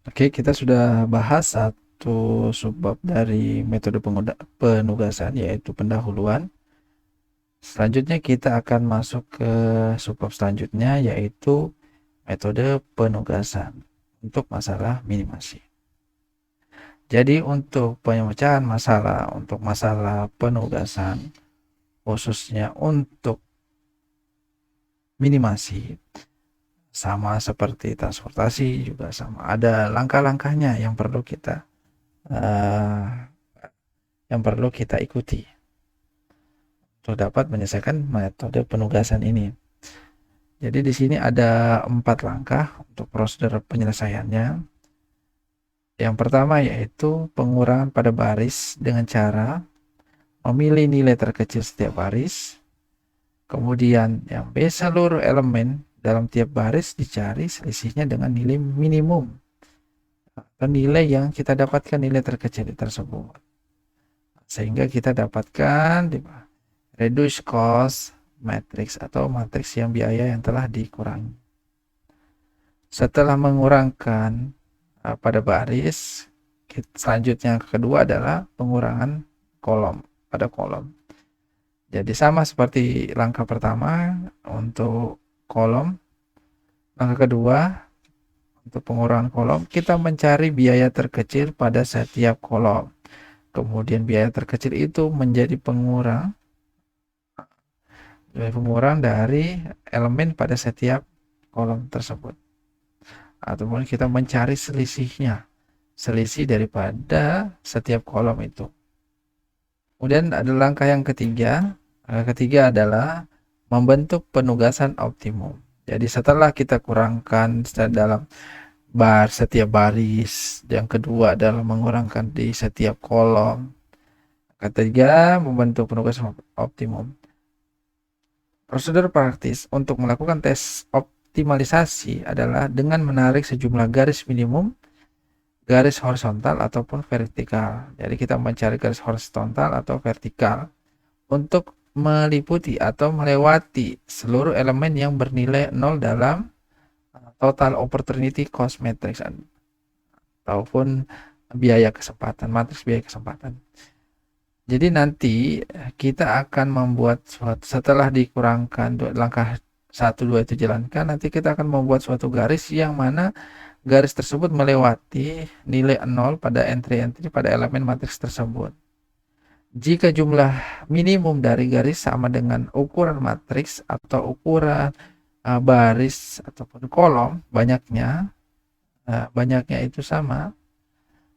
Oke, kita sudah bahas satu subbab dari metode penugasan, yaitu pendahuluan. Selanjutnya kita akan masuk ke subbab selanjutnya, yaitu metode penugasan untuk masalah minimasi. Jadi untuk pemecahan masalah, untuk masalah penugasan, khususnya untuk minimasi, sama seperti transportasi juga sama. Ada langkah-langkahnya eh, yang perlu kita ikuti untuk dapat menyelesaikan metode penugasan ini. Jadi di sini ada 4 langkah untuk prosedur penyelesaiannya. Yang pertama yaitu pengurangan pada baris dengan cara memilih nilai terkecil setiap baris. Kemudian yang B, seluruh elemen dalam tiap baris dicari selisihnya dengan nilai minimum atau nilai yang kita dapatkan nilai terkecil tersebut. Sehingga kita dapatkan reduce cost matrix atau matriks yang biaya yang telah dikurangi. Setelah mengurangkan pada baris, selanjutnya kedua adalah pengurangan kolom pada kolom. Jadi sama seperti langkah pertama untuk kolom. Langkah kedua untuk pengurangan kolom, kita mencari biaya terkecil pada setiap kolom. Kemudian biaya terkecil itu menjadi pengurang dari elemen pada setiap kolom tersebut. Ataupun kita mencari selisih daripada setiap kolom itu. Kemudian ada langkah yang ketiga. Langkah ketiga adalah membentuk penugasan optimum. Jadi setelah kita kurangkan dalam setiap baris, yang kedua adalah mengurangkan di setiap kolom. Ketiga, membentuk penugasan optimum. Prosedur praktis untuk melakukan tes optimalisasi adalah dengan menarik sejumlah garis minimum, garis horizontal ataupun vertikal. Jadi kita mencari garis horizontal atau vertikal untuk meliputi atau melewati seluruh elemen yang bernilai 0 dalam total opportunity cost matrix ataupun matriks biaya kesempatan. Jadi nanti kita akan membuat setelah dikurangkan langkah 1, 2 itu jalankan, nanti kita akan membuat suatu garis yang mana garis tersebut melewati nilai 0 pada entry-entry pada elemen matriks tersebut. Jika jumlah minimum dari garis sama dengan ukuran matriks atau ukuran baris ataupun kolom, banyaknya itu sama,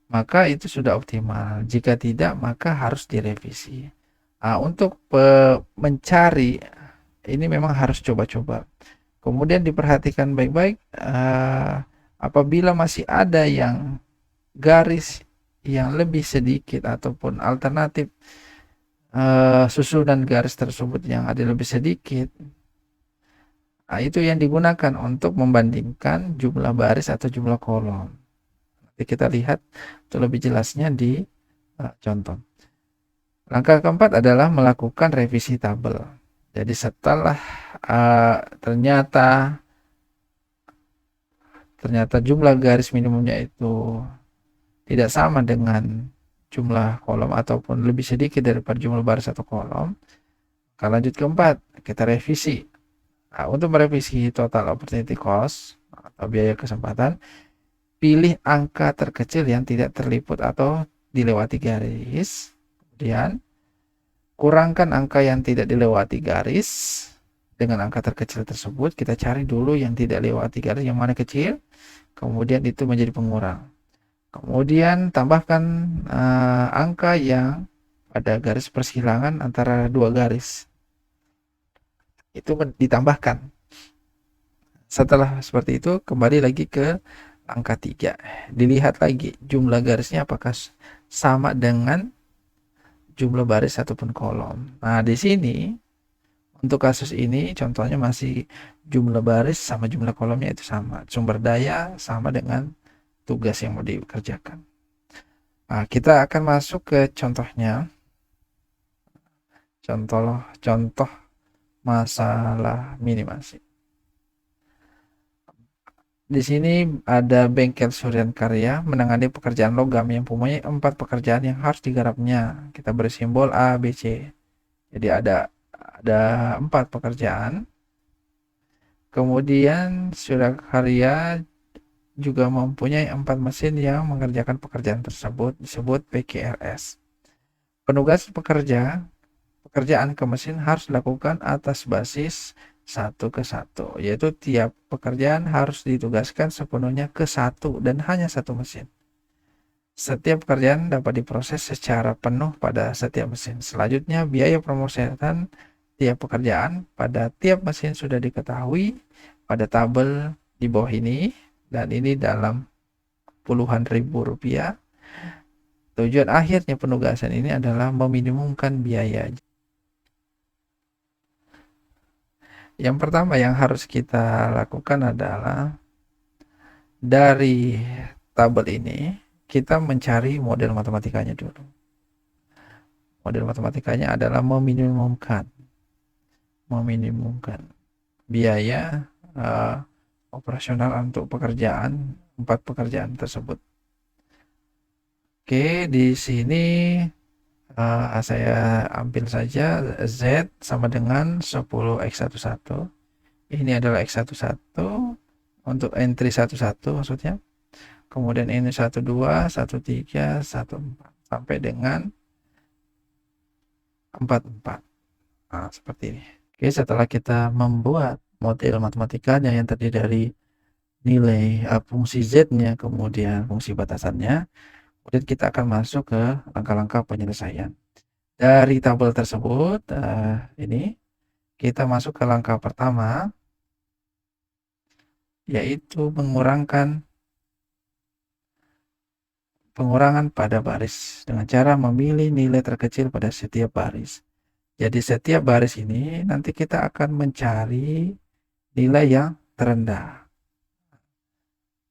maka itu sudah optimal. Jika tidak, maka harus direvisi. Untuk mencari ini memang harus coba-coba. Kemudian diperhatikan baik-baik, apabila masih ada yang garis yang lebih sedikit ataupun alternatif susunan garis tersebut yang ada lebih sedikit, itu yang digunakan untuk membandingkan jumlah baris atau jumlah kolom. Nanti kita lihat itu lebih jelasnya di contoh. Langkah keempat adalah melakukan revisi tabel. Jadi setelah ternyata jumlah garis minimumnya itu tidak sama dengan jumlah kolom ataupun lebih sedikit daripada jumlah baris atau kolom, lanjut keempat, kita revisi. Untuk merevisi total opportunity cost atau biaya kesempatan, pilih angka terkecil yang tidak terliput atau dilewati garis. Kemudian kurangkan angka yang tidak dilewati garis dengan angka terkecil tersebut. Kita cari dulu yang tidak lewati garis yang mana kecil, kemudian itu menjadi pengurang. Kemudian tambahkan angka yang pada garis persilangan antara dua garis, itu ditambahkan. Setelah seperti itu, kembali lagi ke angka 3. Dilihat lagi jumlah garisnya apakah sama dengan jumlah baris ataupun kolom. Nah, di sini untuk kasus ini contohnya masih jumlah baris sama jumlah kolomnya itu sama. Sumber daya sama dengan tugas yang mau dikerjakan. Nah, kita akan masuk ke contohnya. Contoh masalah minimasi. Di sini ada bengkel Suryan Karya menangani pekerjaan logam yang mempunyai 4 pekerjaan yang harus digarapnya. Kita beri simbol A, B, C. Jadi ada 4 pekerjaan. Kemudian Surya Karya juga mempunyai 4 mesin yang mengerjakan pekerjaan tersebut, disebut PKRS. Penugasan pekerjaan ke mesin harus dilakukan atas basis 1 ke 1, yaitu tiap pekerjaan harus ditugaskan sepenuhnya ke satu dan hanya satu mesin. Setiap pekerjaan dapat diproses secara penuh pada setiap mesin. Selanjutnya, biaya pemrosesan tiap pekerjaan pada tiap mesin sudah diketahui pada tabel di bawah ini, dan ini dalam puluhan ribu rupiah. Tujuan akhirnya penugasan ini adalah meminimumkan biaya. Yang pertama yang harus kita lakukan adalah dari tabel ini kita mencari model matematikanya dulu. Model matematikanya adalah meminimumkan biaya operasional untuk 4 pekerjaan tersebut. Oke, di sini saya ambil saja Z sama dengan 10x11. Ini adalah x11 untuk entry 11 maksudnya. Kemudian ini 12, 13, 14 sampai dengan 44. Nah, seperti ini. Oke, setelah kita membuat model matematikanya yang terdiri dari nilai fungsi Z-nya, kemudian fungsi batasannya, kemudian kita akan masuk ke langkah-langkah penyelesaian. Dari tabel tersebut, ini kita masuk ke langkah pertama, yaitu pengurangan pada baris dengan cara memilih nilai terkecil pada setiap baris. Jadi setiap baris ini nanti kita akan mencari nilai yang terendah.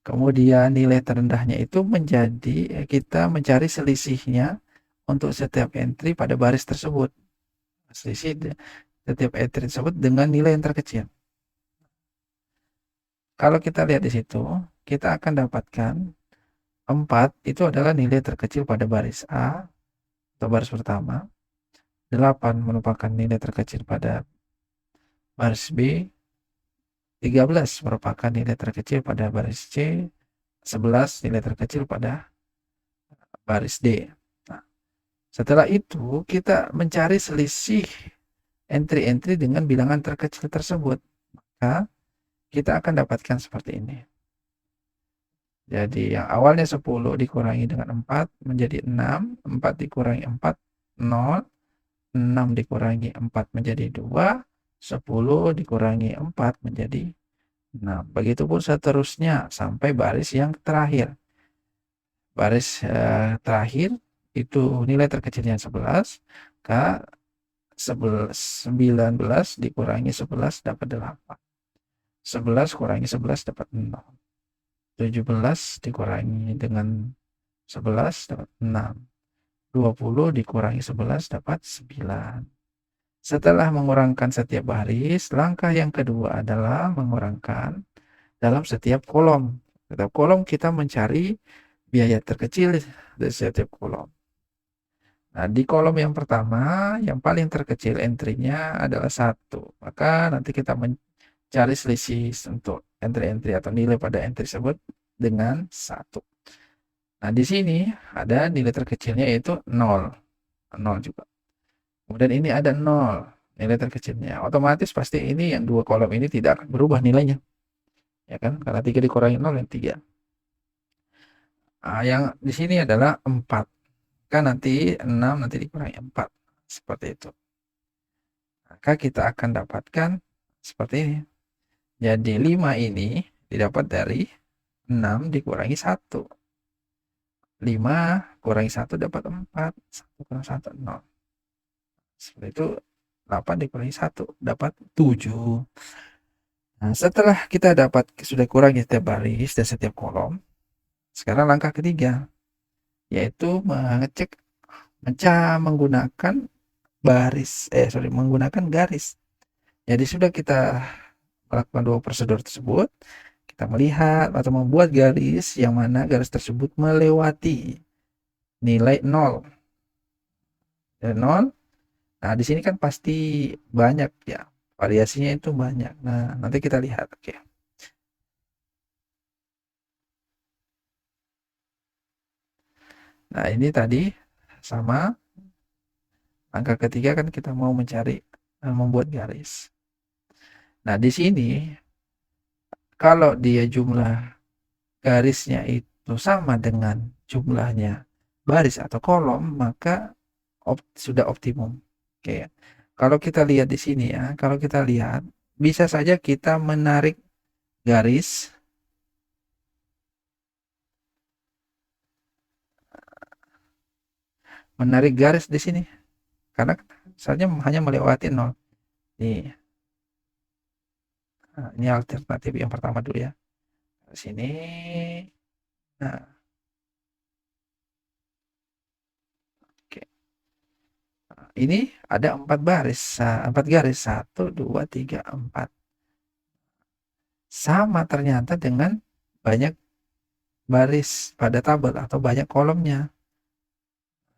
Kemudian nilai terendahnya itu menjadi kita mencari selisihnya untuk setiap entry pada baris tersebut. Selisih setiap entry tersebut dengan nilai yang terkecil. Kalau kita lihat di situ, kita akan dapatkan 4 itu adalah nilai terkecil pada baris A atau baris pertama. 8 merupakan nilai terkecil pada baris B. 13 merupakan nilai terkecil pada baris C, 11 nilai terkecil pada baris D. Nah, setelah itu kita mencari selisih entry-entry dengan bilangan terkecil tersebut. Maka kita akan dapatkan seperti ini. Jadi yang awalnya 10 dikurangi dengan 4 menjadi 6, 4 dikurangi 4, 0, 6 dikurangi 4 menjadi 2, 10 dikurangi 4 menjadi 6. Begitupun seterusnya sampai baris yang terakhir. Baris terakhir itu nilai terkecilnya 11, K 19 dikurangi 11 dapat 8. 11 kurangi 11 dapat 0. 17 dikurangi dengan 11 dapat 6. 20 dikurangi 11 dapat 9. Setelah mengurangkan setiap baris, langkah yang kedua adalah mengurangkan dalam setiap kolom. Setiap kolom kita mencari biaya terkecil dari setiap kolom. Nah, di kolom yang pertama, yang paling terkecil entry-nya adalah 1. Maka nanti kita mencari selisih untuk entry-entry atau nilai pada entry tersebut dengan 1. Nah, di sini ada nilai terkecilnya yaitu 0. 0 juga. Kemudian ini ada 0 nilai terkecilnya. Otomatis pasti ini yang 2 kolom ini tidak akan berubah nilainya. Ya kan? Karena 3 dikurangi 0 yang 3. Nah, yang di sini adalah 4. Kan nanti 6 nanti dikurangi 4. Seperti itu. Maka kita akan dapatkan seperti ini. Jadi 5 ini didapat dari 6 dikurangi 1. 5 kurangi 1 dapat 4. 1 kurang 1, 0. Seperti itu, 8 dikurangi 1 dapat 7. Nah, setelah kita sudah kurangi setiap baris dan setiap kolom, sekarang langkah ketiga, yaitu menggunakan menggunakan garis. Jadi sudah kita melakukan 2 prosedur tersebut, kita melihat atau membuat garis yang mana garis tersebut melewati nilai 0. Ya, 0. Nah, di sini kan pasti banyak ya, variasinya itu banyak. Nah, nanti kita lihat. Oke. Nah, ini tadi sama angka ketiga kan kita mau mencari membuat garis. Nah, di sini kalau dia jumlah garisnya itu sama dengan jumlahnya baris atau kolom, maka sudah optimum. Oke. Kalau kita lihat di sini ya, kalau kita lihat bisa saja kita menarik garis di sini karena misalnya hanya melewati 0. Nih. Nah, ini alternatif yang pertama dulu ya. Di sini. Nah, oke. Nah, ini ada 4 baris, 4 garis, 1, 2, 3, 4. Sama ternyata dengan banyak baris pada tabel atau banyak kolomnya.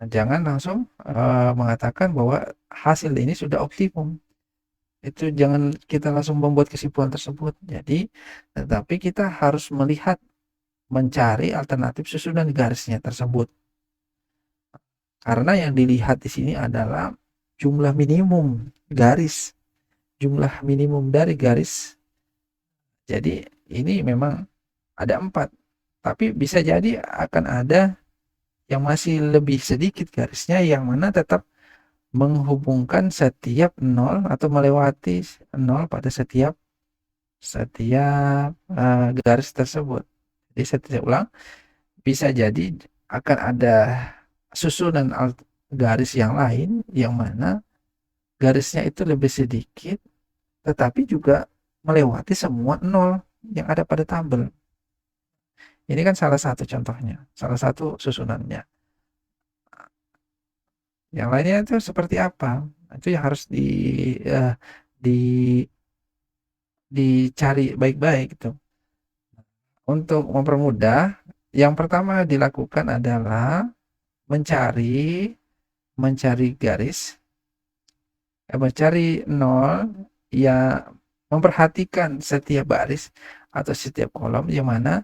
Nah, jangan langsung mengatakan bahwa hasil ini sudah optimum. Itu jangan kita langsung membuat kesimpulan tersebut. Jadi, tetapi kita harus melihat, mencari alternatif susunan garisnya tersebut. Karena yang dilihat di sini adalah jumlah minimum garis, jumlah minimum dari garis. Jadi ini memang ada 4, tapi bisa jadi akan ada yang masih lebih sedikit garisnya yang mana tetap menghubungkan setiap 0 atau melewati 0 pada setiap garis tersebut. Jadi saya tidak ulang, bisa jadi akan ada susunan garis yang lain yang mana garisnya itu lebih sedikit tetapi juga melewati semua 0 yang ada pada tabel. Ini kan salah satu contohnya, salah satu susunannya. Yang lainnya itu seperti apa? Itu yang harus di dicari baik-baik gitu. Untuk mempermudah, yang pertama dilakukan adalah mencari garis, mencari 0, ya memperhatikan setiap baris atau setiap kolom yang mana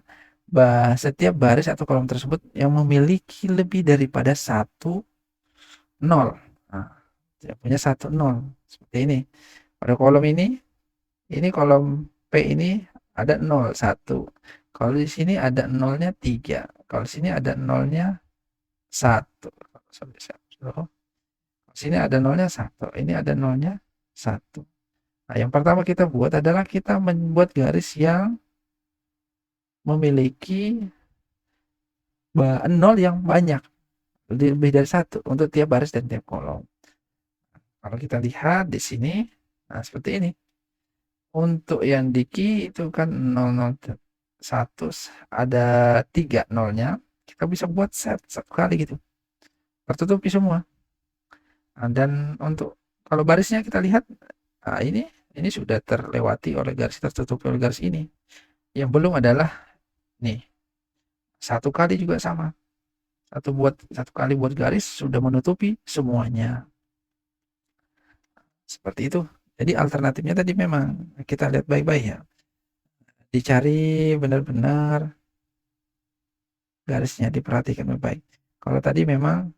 setiap baris atau kolom tersebut yang memiliki lebih daripada 1 0. Nah, dia punya 1 0 seperti ini. Pada kolom ini kolom P ini ada 0, 1. Kalau di sini ada 0-nya 3. Kalau di sini ada 0-nya 1. Sini ada 0-nya 1. Ini ada 0-nya 1. Nah, yang pertama kita buat adalah kita membuat garis yang memiliki 0 yang banyak, lebih dari 1 untuk tiap baris dan tiap kolom. Kalau kita lihat di sini, nah seperti ini. Untuk yang di key itu kan 001 ada 3 0-nya. Kita bisa buat set satu kali gitu. Tertutupi semua. Nah, dan untuk kalau barisnya kita lihat, nah ini sudah terlewati oleh garis, tertutupi oleh garis ini. Yang belum adalah nih. Satu kali juga sama. Satu kali buat garis sudah menutupi semuanya. Seperti itu. Jadi alternatifnya tadi memang kita lihat baik-baik ya. Dicari benar-benar garisnya, diperhatikan baik-baik. Kalau tadi memang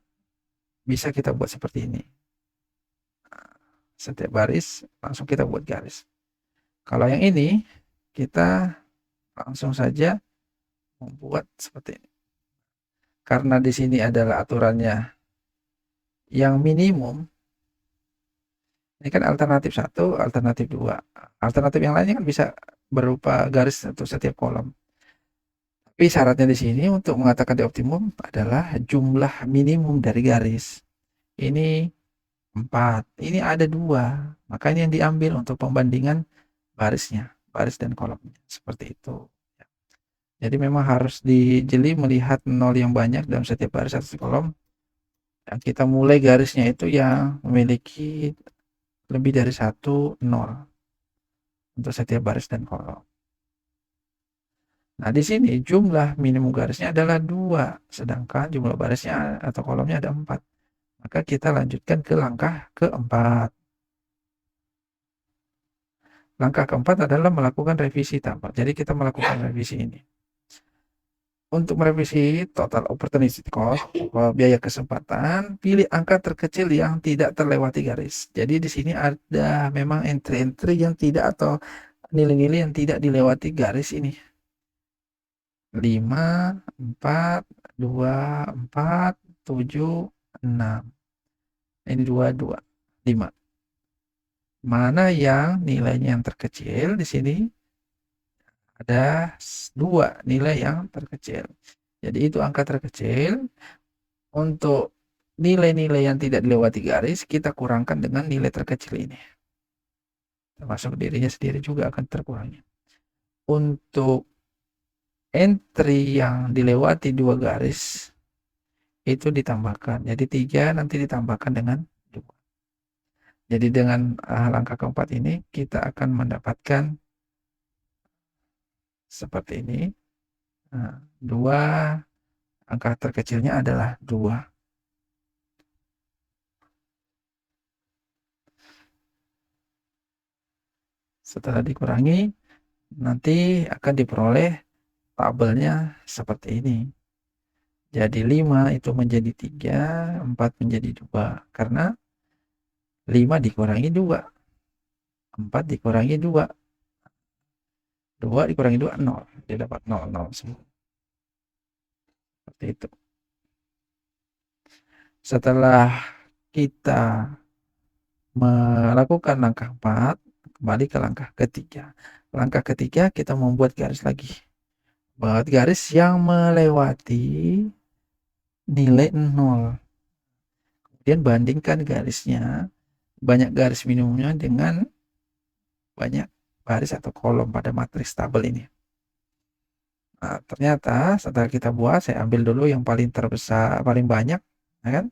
bisa kita buat seperti ini. Setiap baris langsung kita buat garis. Kalau yang ini kita langsung saja membuat seperti ini. Karena di sini adalah aturannya yang minimum. Ini kan alternatif 1, alternatif 2. Alternatif yang lainnya kan bisa berupa garis untuk setiap kolom. Tapi syaratnya di sini untuk mengatakan di optimum adalah jumlah minimum dari garis. Ini 4. Ini ada 2. Maka ini yang diambil untuk pembandingan barisnya, baris dan kolomnya. Seperti itu. Jadi memang harus dijeli melihat 0 yang banyak dalam setiap baris atau kolom. Dan kita mulai garisnya itu yang memiliki lebih dari 1 0 untuk setiap baris dan kolom. Nah, di sini jumlah minimum garisnya adalah 2, sedangkan jumlah barisnya atau kolomnya ada 4. Maka kita lanjutkan ke langkah keempat. Langkah keempat adalah melakukan revisi tabel. Jadi kita melakukan revisi ini. Untuk merevisi total opportunity cost, biaya kesempatan, pilih angka terkecil yang tidak terlewati garis. Jadi di sini ada memang entry-entry yang tidak atau nilai-nilai yang tidak dilewati garis ini. 5, 4, 2, 4, 7, 6. Ini 2, 2, 5. Mana yang nilainya yang terkecil di sini? Ada 2 nilai yang terkecil. Jadi itu angka terkecil. Untuk nilai-nilai yang tidak dilewati garis, kita kurangkan dengan nilai terkecil ini. Termasuk dirinya sendiri juga akan terkurangi. Untuk entry yang dilewati 2 garis, itu ditambahkan. Jadi 3 nanti ditambahkan dengan 2. Jadi dengan langkah keempat ini, kita akan mendapatkan seperti ini. 2, angka terkecilnya adalah 2. Setelah dikurangi, nanti akan diperoleh tabelnya seperti ini. Jadi 5 itu menjadi 3, 4 menjadi 2. Karena 5 dikurangi 2. 4 dikurangi 2. 2 dikurangi 2, 0. Dia dapat 0, 0 semua. Seperti itu. Setelah kita melakukan langkah 4, kembali ke langkah ketiga. Langkah ketiga kita membuat garis lagi. Buat garis yang melewati nilai 0. Kemudian bandingkan garisnya, banyak garis minimumnya dengan banyak baris atau kolom pada matriks tabel ini. Nah, ternyata setelah kita buat, saya ambil dulu yang paling terbesar, paling banyak, ya kan?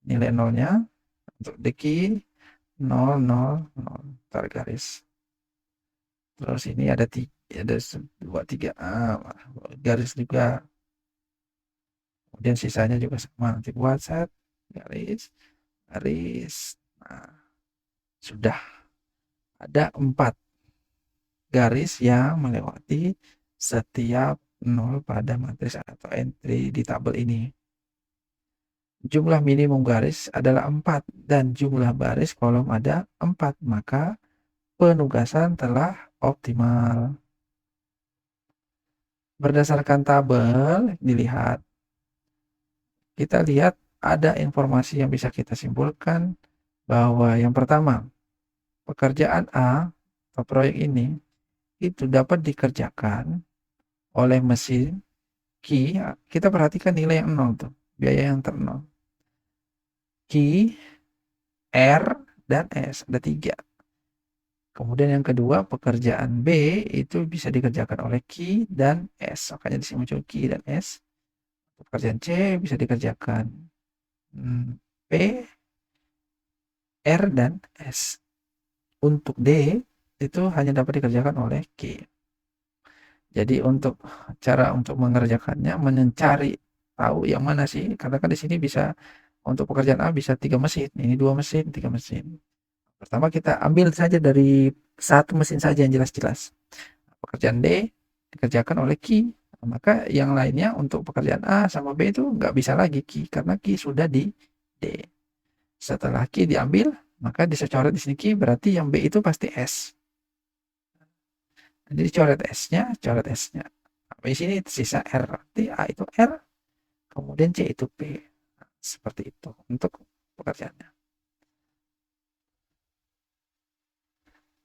Nilai nolnya untuk deki 0, 0, 0, tarik garis. Terus ini ada 2, 3 garis juga. Kemudian sisanya juga sama, nanti buat set garis, garis. Nah, sudah ada 4 garis yang melewati setiap 0 pada matriks atau entry di tabel ini. Jumlah minimum garis adalah 4 dan jumlah baris kolom ada 4, maka penugasan telah optimal. Berdasarkan tabel dilihat, kita lihat ada informasi yang bisa kita simpulkan bahwa yang pertama, pekerjaan A atau proyek ini itu dapat dikerjakan oleh mesin Q. Kita perhatikan nilai yang 0 tuh, biaya yang ter-0. Q, R, dan S, ada 3. Kemudian yang kedua, pekerjaan B itu bisa dikerjakan oleh Q dan S. Makanya di sini muncul Q dan S. Pekerjaan C bisa dikerjakan P, R, dan S. Untuk D itu hanya dapat dikerjakan oleh Q. Jadi untuk cara untuk mengerjakannya, mencari tahu yang mana sih, karena kan di sini bisa untuk pekerjaan A bisa 3 mesin, ini 2 mesin, 3 mesin. Pertama kita ambil saja dari satu mesin saja yang jelas-jelas. Pekerjaan D dikerjakan oleh Q, maka yang lainnya untuk pekerjaan A sama B itu nggak bisa lagi Q, karena Q sudah di D. Setelah Q diambil, maka dicoret di sini Q, berarti yang B itu pasti S. Jadi coret S-nya, coret S-nya. Di sini sisa R, berarti A itu R, kemudian C itu P. Seperti itu untuk pekerjaannya.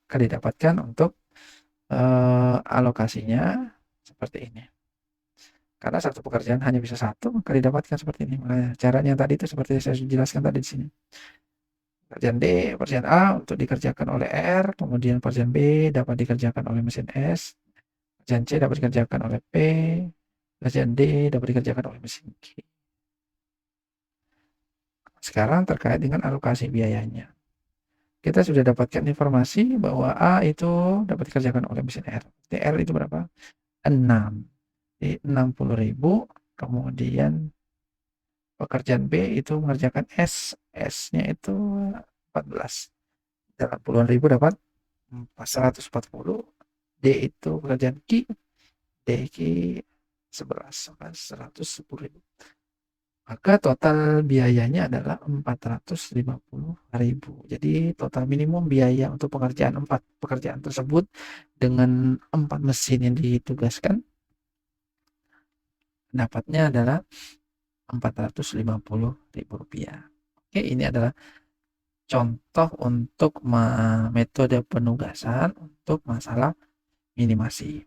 Akan didapatkan untuk alokasinya seperti ini. Karena satu pekerjaan hanya bisa satu, maka didapatkan seperti ini. Makanya caranya tadi itu seperti saya jelaskan tadi di sini. Pekerjaan D, pekerjaan A untuk dikerjakan oleh R, kemudian pekerjaan B dapat dikerjakan oleh mesin S, pekerjaan C dapat dikerjakan oleh P, pekerjaan D dapat dikerjakan oleh mesin Q. Sekarang terkait dengan alokasi biayanya. Kita sudah dapatkan informasi bahwa A itu dapat dikerjakan oleh mesin R. TR itu berapa? 6. Jadi 60.000, kemudian pekerjaan B itu mengerjakan S, S-nya itu 14. Dalam puluhan ribu dapat 140. D itu pekerjaan Q, D 11, 110.000. Maka total biayanya adalah 450.000. Jadi total minimum biaya untuk pekerjaan 4 pekerjaan tersebut dengan 4 mesin yang ditugaskan dapatnya adalah Rp450.000. Oke, ini adalah contoh untuk metode penugasan untuk masalah minimasi.